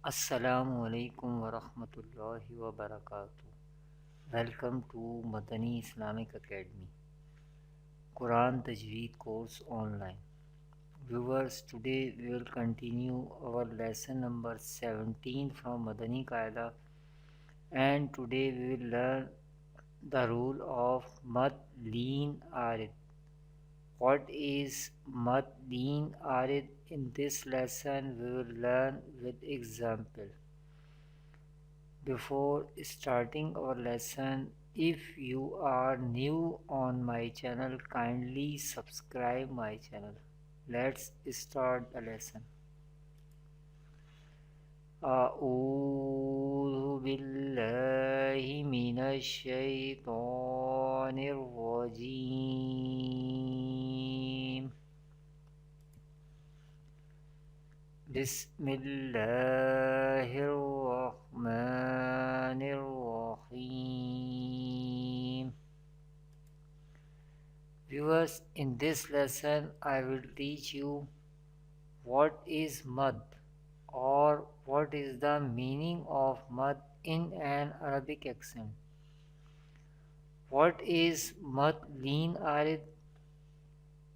Assalamu alaikum wa rahmatullahi wa barakatuh. Welcome to Madani Islamic Academy Quran Tajweed course online. Viewers, today we will continue our lesson number 17 from Madani Qaida, and today we will learn the rule of Mad Leen Arid. What is Mad Leen Arid? In this lesson we will learn with example. Before starting our lesson, if you are new on my channel, kindly subscribe my channel. Let's start the lesson. أعوذ بالله من الشيطان الرجيم بسم الله الرحمن الرحيم. Viewers, in this lesson I will teach you what is mad or what is the meaning of mad in an Arabic accent. What is mad leen arid?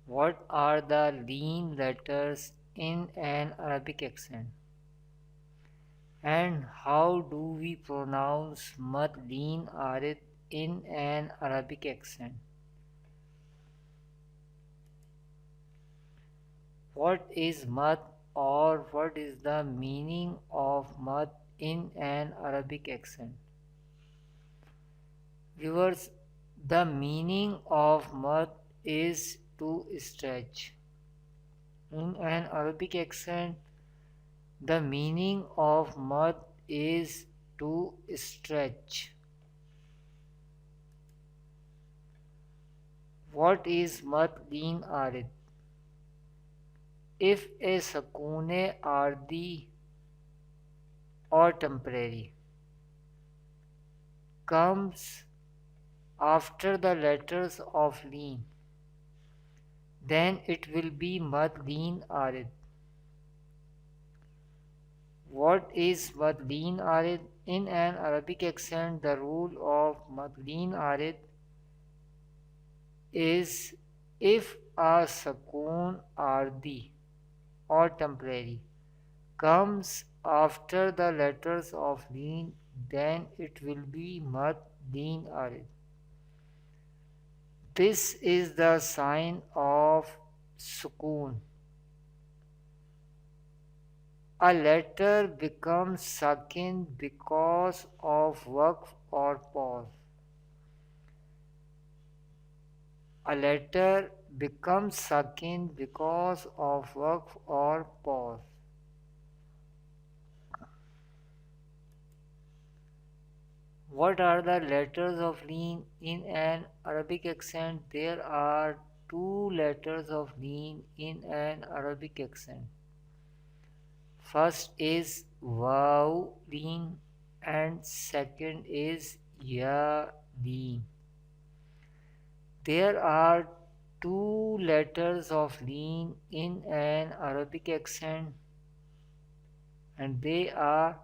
What are the leen letters in an Arabic accent? And how do we pronounce mad leen arid in an Arabic accent? What is mad or what is the meaning of mad in an Arabic accent? Viewers, the meaning of mad is to stretch. In an Arabic accent, the meaning of mad is to stretch. What is mad leen arid? If a sakune ardi or temporary comes after the letters of leen, then it will be mad leen arid. What is mad leen arid? In an Arabic accent, the rule of mad leen arid is if a sakun ardi or temporary comes after the letters of leen, then it will be mad leen arid. This is the sign of sukoon. A letter becomes sakin because of waqf or pause. A letter becomes sakin because of waqf or pause. What are the letters of leen in an Arabic accent? There are two letters of leen in an Arabic accent. First is waw leen and second is ya leen. There are two letters of leen in an Arabic accent and they are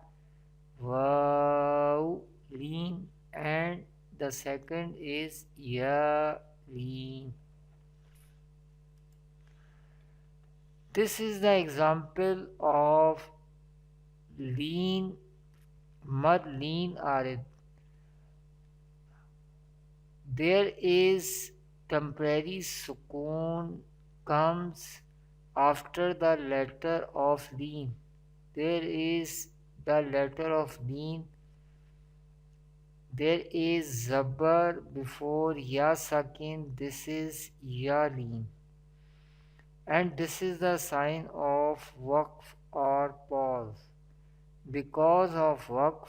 waw leen and the second is ya leen. This is the example of leen, mad leen arid. There is temporary sukoon comes after the letter of leen. There is the letter of leen. There is zabar before ya sakin. This is ya leen. And this is the sign of waqf or pause. Because of waqf,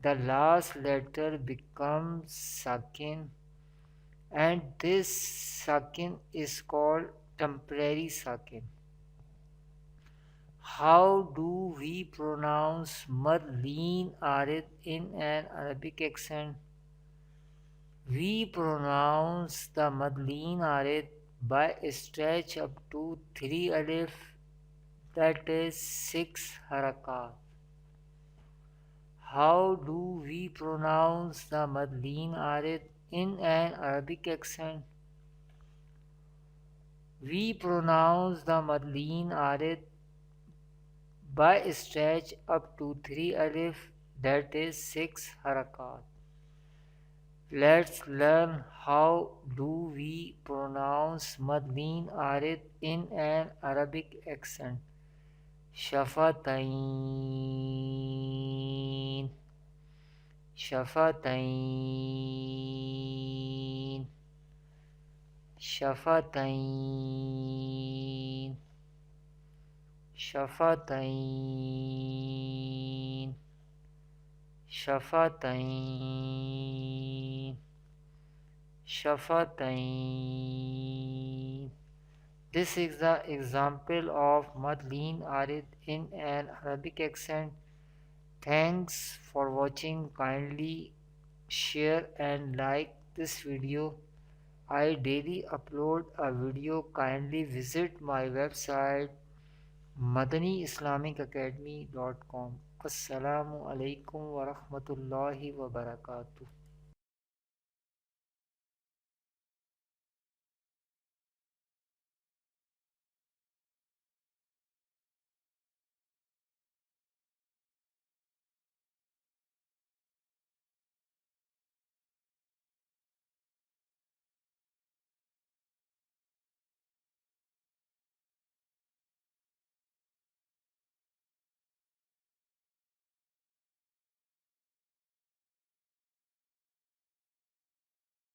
the last letter becomes sakin, and this sakin is called temporary sakin. How do we pronounce mad leen arid in an Arabic accent? We pronounce the mad leen arid by stretch up to 3 alif, that is 6 harakat. How do we pronounce the madleen arid in an Arabic accent? We pronounce the madleen arid by stretch up to 3 alif, that is 6 harakat. Let's learn how do we pronounce madleen arid in an Arabic accent. Shafatain, shafatain, shafatain, shafatain, shafatain, shafatain. This is the example of madleen arid in an Arabic accent. Thanks for watching. Kindly share and like this video. I daily upload a video. Kindly visit my website madaniislamicacademy.com. Assalamu alaikum wa rahmatullahi wa barakatuh.